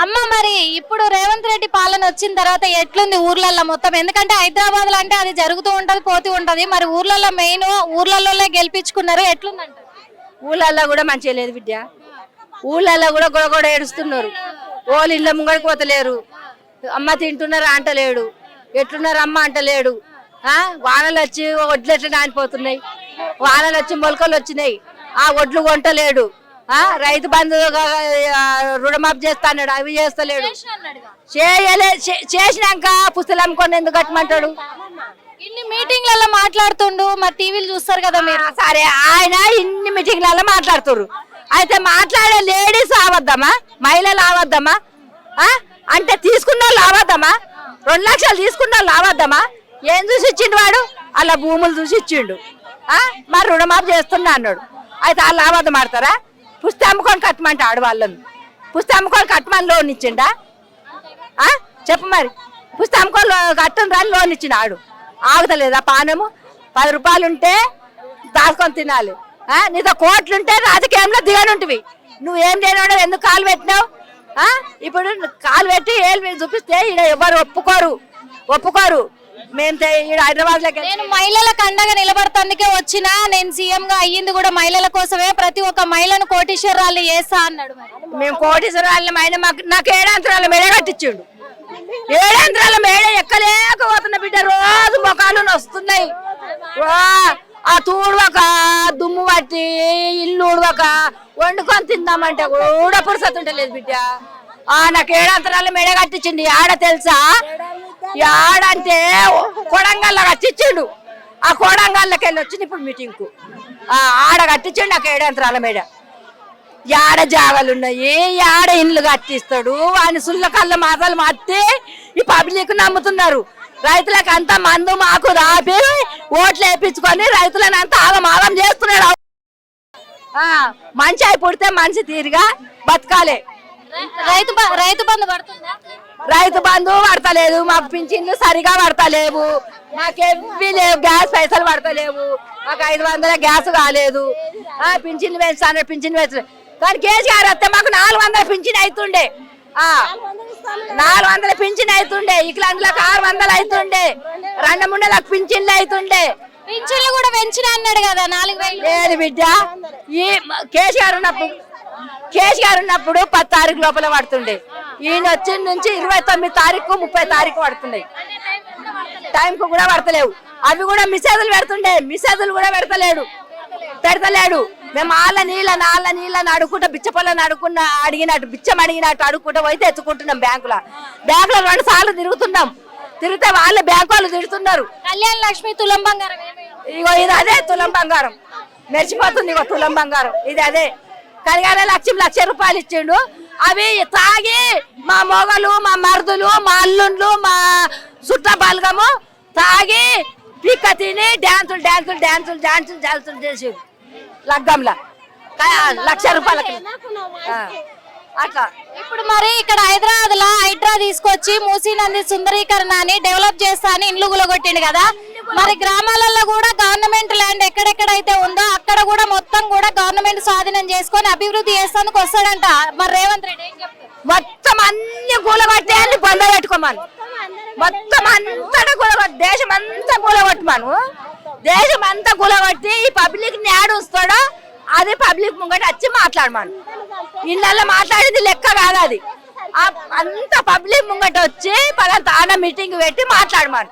అమ్మ మరి ఇప్పుడు రేవంత్ రెడ్డి పాలన వచ్చిన తర్వాత ఎట్లుంది ఊర్లల్లో మొత్తం? ఎందుకంటే హైదరాబాద్ లో అంటే అది జరుగుతూ ఉంటది పోతూ ఉంటది, మరి ఊర్లలో మెయిన్ ఊర్లలో గెలిపించుకున్నారు, ఎట్లుందంట? ఊళ్ళల్లో కూడా మంచిగా లేదు బిడ్డ. ఊళ్ళల్లో కూడా గొడగొడ ఏడుస్తున్నారు. వాళ్ళు ఇళ్ళ ముంగడికి పోతలేరు. అమ్మ తింటున్నారా అంటలేడు, ఎట్లున్నారు అమ్మ అంటలేడు. వానలు వచ్చి వడ్లు ఎట్లా నానిపోతున్నాయి, వానలు వచ్చి మొలకలు వచ్చినాయి, ఆ వడ్లు కొంటలేడు. రైతు బంధు రుణమాఫీ చేస్తాడు, అవి చేస్తలేడు. చేసినాక పుస్తలు అమ్ముకొని ఎందుకు కట్టమంటాడు? ఇన్ని మీటింగ్లలో మాట్లాడుతుండు, మరి టీవీలు చూస్తారు కదా మీరు. సరే, ఆయన ఇన్ని మీటింగ్లలో మాట్లాడుతున్నారు. అయితే మాట్లాడే లేడీస్ ఆవద్దమ్మా, మహిళలు ఆవద్దమ్మా, అంటే తీసుకున్న వాళ్ళు ఆవద్దమ్మా, 2 లక్షలు తీసుకున్న వాళ్ళు ఆవద్దమ్మా. ఏం చూసి ఇచ్చిండు వాడు? అలా భూములు చూసి ఇచ్చిండు. మరి రుణమాఫీ చేస్తున్నా అన్నాడు. అయితే వాళ్ళు ఆవద్దం ఆడతారా? పుస్తకం అమ్ముకొని కట్టమంటే ఆడవాళ్ళను పుస్తకం అమ్ముకొని కట్టమని లోన్ ఇచ్చిండా? చెప్పు మరి. పుస్తకం అమ్ముకొని కట్టని రాని లోన్ ఇచ్చిండు ఆడు. ఆగుతలేదా పానము? 10 రూపాయలు ఉంటే దాచుకొని తినాలి. నీతో కోట్లుంటే రాజకీయంలో దిగనుంటివి. నువ్వేం చేయడం, ఎందుకు కాలు పెట్టినావు? ఇప్పుడు కాలు పెట్టి ఏళ్ళు చూపిస్తే ఈడ ఎవరు ఒప్పుకోరు. మేము ఈడ హైదరాబాద్ లో నేను మహిళలకు అండగా నిలబడతానికే వచ్చినా, నేను సీఎం గా అయ్యింది కూడా మహిళల కోసమే, ప్రతి ఒక్క మహిళను కోటీశ్వరాలు చేస్తా అన్నాడు. మేము కోటీశ్వరాలు ఆయన నాకు 7 అంతరాల మేడ కట్టించిండు. 7 అంతరాల మేడ ఎక్కలేకపోతున్న బిడ్డ. రోజు మొఖాలు వస్తున్నాయి. ఆ తూడవక దుమ్ము పట్టి ఇల్లు ఉడవక వండుకొని తిందామంటే కూడా పురుసత్ ఉంటలేదు బిడ్డ. నాకు 7 అంతరాల మేడ కట్టించిండు. ఆడ తెలుసా? ఆడంటే కొడంగల్లో కట్టించిండు. ఆ కొడంగల్లోకి వెళ్ళి వచ్చింది ఇప్పుడు మీటింగ్ కు. ఆడ కట్టించిండు నాకు 7 అంతరాల మేడ. ఆడ జాగాలున్నాయి, ఆడ ఇండ్లు కట్టిస్తాడు. ఆయన సుల్ల కళ్ళ మాటలు మాట్టి ఈ పబ్లిక్ నమ్ముతున్నారు. రైతులకు అంత మందు మాకు రాపి ఓట్లు వేయించుకొని రైతులను అంతా ఆగం చేస్తున్నాడు. మంచి అయి పుడితే మనిషి తీరుగా బతకాలి. రైతు బంధు పడుతుందా? రైతు బంధు పడతలేదు, మాకు పింఛన్లు సరిగా పడతలేవు, మాకేవి లేవు, గ్యాస్ పైసలు పడతలేవు, మాకు 500 గ్యాస్ కాలేదు. పింఛన్లు పెంచుతాను, పింఛన్లు పెంచలేదు. కానీ కేసీఆర్ వస్తే మాకు 400 పింఛన్ అవుతుండే, 400 పింఛన్ అవుతుండే. ఇట్లాంటిలకు 600 అవుతుండే, 2-3 నెలలకు పింఛన్లు అవుతుండే. పింఛన్లు కూడా పెంచిన అన్నాడు కదా 4000. లేదు బిడ్డ, ఈ కేసీఆర్ ఉన్నప్పుడు 10 తారీఖు లోపల పడుతుండే. ఈయన వచ్చిన నుంచి 29 తారీఖు 30 తారీఖు పడుతున్నాయి. టైంకు కూడా పడతలేవు. అవి కూడా మిసేజులు పెడుతుండే, మిసేజులు కూడా పెడతలేడు. మేము ఆళ్ళ నీళ్ళని అడుక్కుంటా, బిచ్చపల్లని అడిగినట్టు బిచ్చం అడిగినట్టు అడుక్కుంటా పోయి తెచ్చుకుంటున్నాం. బ్యాంకులో 2 సార్లు తిరిగితే వాళ్ళ బ్యాంకు వాళ్ళు తిడుతున్నారు. కళ్యాణ లక్ష్మి తులం బంగారం, ఇగో ఇది అదే తులం బంగారం మెరిచిపోతుంది. ఇగో తులం బంగారం ఇది అదే. కళ్యాణ లక్ష్మి 1,00,000 రూపాయలు ఇచ్చిండు. అవి తాగి మా మొగలు, మా మరుదులు, మా అల్లుండ్లు, మా చుట్ట బలగము తాగి పిక్క తిని డాన్సులు చేసి లగ్గంలా 1,00,000 రూపాయలకి అట్లా. ఇప్పుడు మరి ఇక్కడ హైదరాబాద్ లో హైడ్రా తీసుకొచ్చి మూసీ నది సుందరీకరణ అని డెవలప్ చేస్తా అని ఇండ్లు గులగొట్టిండు కదా. మరి గ్రామాలలో కూడా గవర్నమెంట్ ల్యాండ్ ఎక్కడెక్కడైతే ఉందో అక్కడ కూడా మొత్తం కూడా గవర్నమెంట్ స్వాధీనం చేసుకొని అభివృద్ధి చేస్తానికి వస్తాడంట. మరి రేవంత్ రెడ్డి ఏం చెప్తారు? మొత్తం అన్ని కూలగొట్టి అన్ని బంద పెట్టుకోమను, మొత్తం అంతటా కూలగొట్టి దేశం అంతా కూలగొట్టమను. దేశం అంతా కూలగొట్టి ఈ పబ్లిక్ ని ఆడుస్తాడో అది పబ్లిక్ ముంగట వచ్చి మాట్లాడమను. ఇళ్ళల్లో మాట్లాడేది లెక్క కాదు అది. అంత పబ్లిక్ ముంగట వచ్చి పలానా మీటింగ్ పెట్టి మాట్లాడమను.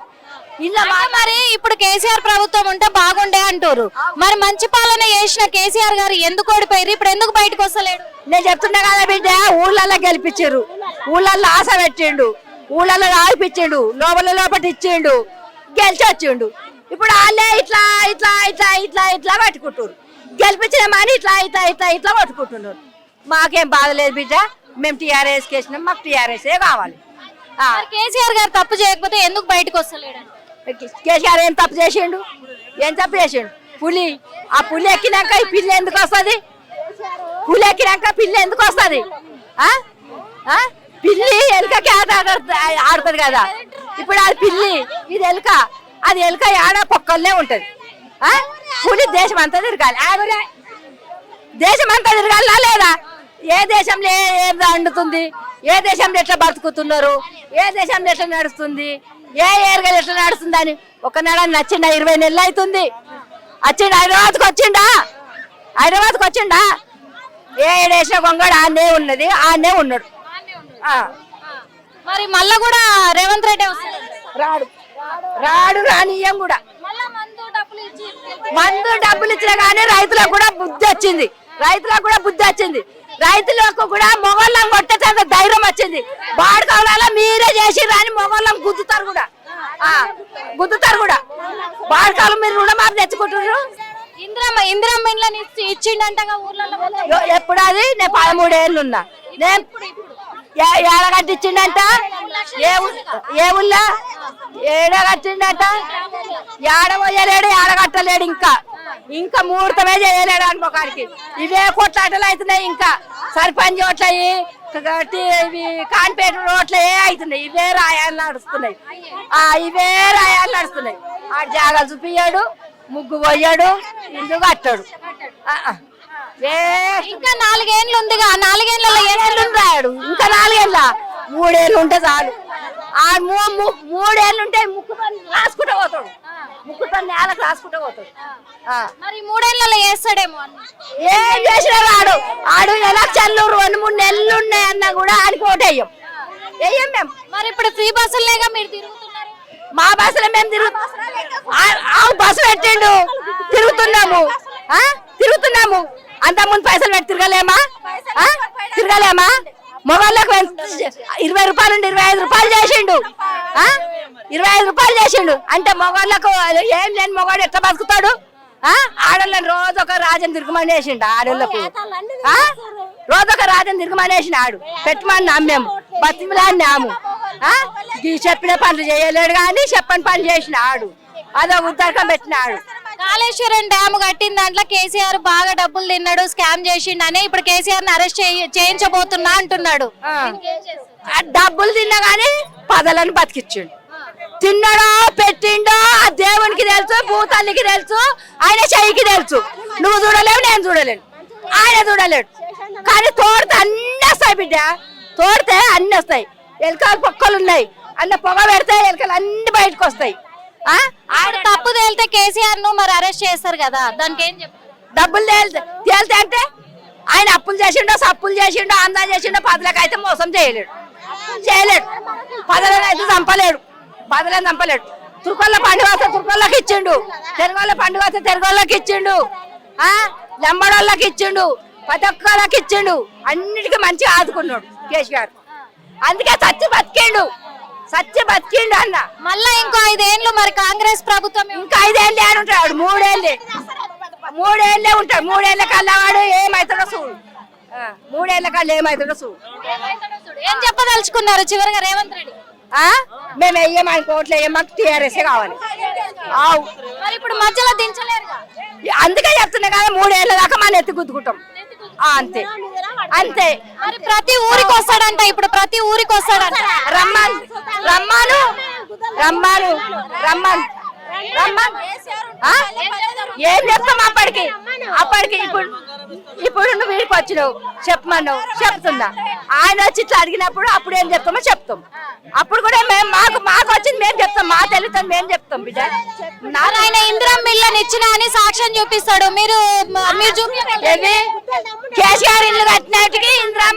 మరి ఇప్పుడు కేసీఆర్ ప్రభుత్వం ఉంటే బాగుండే అంటారు. మరి మంచి పాలన చేసిన కేసీఆర్ గారు ఎందుకు ఓడిపోయారు? ఇప్పుడు ఎందుకు బయటకు వస్తలేడు? నేను చెప్తున్నా కదా బిడ్డ, ఊళ్ళల్లో గెలిపించారు, ఊళ్ళల్లో ఆశ పెట్టిండు, ఊళ్ళల్లో రాయిపించిండు, లోపల ఇచ్చిండు, గెలిచి వచ్చిండు. ఇప్పుడు వాళ్ళే ఇట్లా ఇట్లా ఇట్లా ఇట్లా ఇట్లా పట్టుకుంటారు. గెలిపించినామని ఇట్లా పట్టుకుంటున్నారు. మాకేం బాధ లేదు బిడ్డ, మేము టీఆర్ఎస్ కేసినాం, మాకు టీఆర్ఎస్ఏ కావాలి. కేసీఆర్ గారు తప్పు చేయకపోతే ఎందుకు బయటకు వస్తలేడు? కేసీఆర్ ఏం తప్పు చేసిండు? పులి, ఆ పులి ఎక్కినాక ఈ పిల్లి ఎందుకు వస్తుంది? పులి ఎక్కినాక పిల్లి ఎందుకు వస్తుంది? పిల్లి ఎలుకకి ఆడుతుంది కదా. ఇప్పుడు అది పిల్లి, ఇది ఎలుక. అది ఎలుక ఆడ పొక్కల్నే ఉంటది. పులి దేశం అంతా తిరగాలి, దేశం అంతా తిరగాలా లేదా? ఏ దేశంలో ఏం వండుతుంది? ఏ దేశంలో ఎట్లా బతుకుతున్నారు, ఏ దేశంలో ఎట్లా నడుస్తుంది, ఏ ఏరియాలో ఎట్లా నడుస్తుంది అని ఒకనాడు నచ్చిండా. 20 నెలలు అవుతుంది వచ్చిండు. హైదరాబాద్కి వచ్చిండా ఏ దేశం కొంగడు ఆనే ఉన్నది, ఆనే ఉన్నాడు. మరి మళ్ళా కూడా రేవంత్ రెడ్డి వస్తాడు. రాడు రానియం కూడా. మందు డబ్బులు ఇచ్చినా కానీ రైతులకు కూడా బుద్ధి వచ్చింది. రైతులకు కూడా మొగోళ్ళం కొట్టేంత ధైర్యం వచ్చింది. బాడుకోవాలా మీరే చేసి రాని మొగోళ్ళం గుద్దుతారు కూడా. బాడుకోవాలి మీరు రుణమాఫీ తెచ్చుకుంటున్నారు. ఇందిరమ్మ ఇండ్లని ఇచ్చిండంటగా ఊర్లలో. ఎప్పుడు అది నేను 13 ఏళ్ళు ఉన్నా. నేను ఏడగట్టించిండంట. ఏ ఊళ్ళో ఏడగట్టిండట. ఏడబోయలేడు, ఏడగట్టలేడు. ఇంకా ముహూర్తమే చేయలేడు అనుకోకాడికి. ఇవే కొట్లాటలు అవుతున్నాయి. ఇంకా సర్పంచ్ ఓట్లయి ఇవి కాన్పేట రోడ్లే అవుతున్నాయి. ఇవే రాయాలు నడుస్తున్నాయి. ఆడు జాగాలు చూపియాడు, ముగ్గు పోయాడు, ఇల్లు కట్టాడు. ఇంకా 4 ఏళ్ళు ఉందిగా. 4 ఏళ్ళలో రాయాడు. ఇంకా 4 ఏళ్ళ 3 ఏళ్ళు ఉంటే చాలు. ఆ 3 ఏళ్ళు ఉంటే ముక్కు పని రాసుకుంటూ పోతాడు. నేలకు రాసుకుంటూ పోతాడు. మరి 3 ఏళ్ళలో చేస్తాడేమో. ఏం చేసినా ఆడు ఎలక్షన్లు 2-3 నెలలు ఉన్నాయన్నా కూడా ఆడికి ఓటు వేయం మేము. మరి ఇప్పుడు ఫ్రీ బస్సులేగా మీరు తిరుగుతున్నారు. మా బస్సులో మేము బస్సు పెట్టిండు, తిరుగుతున్నాము. అంత ముందు పైసలు పెట్టి తిరగలేమా? మొగళ్ళకు 20 రూపాయలు నుండి 25 రూపాయలు చేసిండు. 25 రూపాయలు చేసిండు అంటే మొగళ్ళకు ఏం లేని మొగాడు ఎట్లా బతుకుతాడు? ఆడోళ్ళని రోజు ఒక రాజన్ తిరుగుమని వేసిండు. ఆడోళ్ళకు రోజు ఒక రాజన్ తిరుగుమని వేసిన. ఆడు పెట్టమని నమ్మేము, బతిమలాడినాము. చెప్పిన పనులు చేయలేడు కానీ చెప్పని పనులు చేసిన ఆడు. అదో ఉద్దరకం పెట్టినాడు. కాళేశ్వరం డ్యామ్ కట్టిన దాంట్లో కేసీఆర్ బాగా డబ్బులు తిన్నాడు, స్కామ్ చేసిండని ఇప్పుడు కేసీఆర్ ని అరెస్ట్ చేయించబోతున్నా అంటున్నాడు. డబ్బులు తిన్నా గానీ పదలను బతికిచ్చిండు. తిన్నాడో పెట్టిండో ఆ దేవునికి తెలుసు, భూతానికి తెలుసు, ఆయన చెయ్యికి తెలుసు. నువ్వు చూడలేవు, నేను చూడలేను, ఆయన చూడలేడు. కానీ తోడితే అన్ని వస్తాయి బిడ్డ, తోడితే అన్ని వస్తాయి. ఎలుకలు పొక్కలు ఉన్నాయి, అన్న పొగ పెడితే ఎలుకలు అన్ని బయటకు వస్తాయి. ఆయన తప్పు తేలితే కేసీఆర్ ను మరి అరెస్ట్ చేస్తారు కదా, దానికి ఏం చెప్తారు? డబ్బులు తేలితే అంటే ఆయన అప్పులు చేసిండో, సప్పులు చేసిండో, అందా చేసిండో, పదలకు అయితే మోసం చేయలేడు. పదలను అయితే చంపలేడు. తుర్కొల్ల పండుగ వస్తే తుర్కొల్లకి ఇచ్చిండు, తెరగోళ్ళ పండుగ వస్తే తెరగోళ్ళకి ఇచ్చిండు, లంబడోళ్ళకి ఇచ్చిండు, ప్రతి ఒక్కళ్ళకి ఇచ్చిండు. అన్నిటికీ మంచిగా ఆదుకున్నాడు కేసీఆర్. అందుకే సచ్చి బతికిండు అన్న. మళ్ళా ఇంకో 5 ఏళ్ళు మరి కాంగ్రెస్ ప్రభుత్వం. ఇంకా 5 ఏళ్ళే అని ఉంటాడు. 3 ఏళ్ళే ఉంటాడు. 3 ఏళ్ళ కల్లా వాడు ఏమవుతాడో చూడు. 3 ఏళ్ళ కల్లా ఏమవుతాడో చూడు. ఏం చెప్పదలుచుకున్నారు చివరిగా రేవంత్ రెడ్డి? మేము వెయ్యమని కోట్లు వేయమాకు టీఆర్ఎస్ కావాలి. మరి ఇప్పుడు మధ్యలో దించలేరుగా. అందుకే చెప్తున్నా కదా 3 ఏళ్ళ దాకా మనం ఎత్తి గుద్దుకుంటాం. అంతే. మరి ప్రతి ఊరికి వస్తాడంట. ఇప్పుడు ప్రతి ఊరికి వస్తాడంట. రమ్మాను ఏం చెప్తాం అప్పటికి ఇప్పుడు నువ్వు వీడికి వచ్చినావు చెప్పమన్నావు, చెప్తున్నా. ఆయన వచ్చి ఇట్లా అడిగినప్పుడు అప్పుడు ఏం చెప్తామో చెప్తాం. అప్పుడు కూడా మేము మాకు వచ్చింది మేము చెప్తాం, మా తెలుగుతో మేము చెప్తాం బిడ్డ. ఆయన ఇందిరమ్మ ఇళ్ళని ఇచ్చిన అని సాక్ష్యం చూపిస్తాడు. మీరు కేసీఆర్ ఇల్లు కట్టినట్టుకి ఇందిరా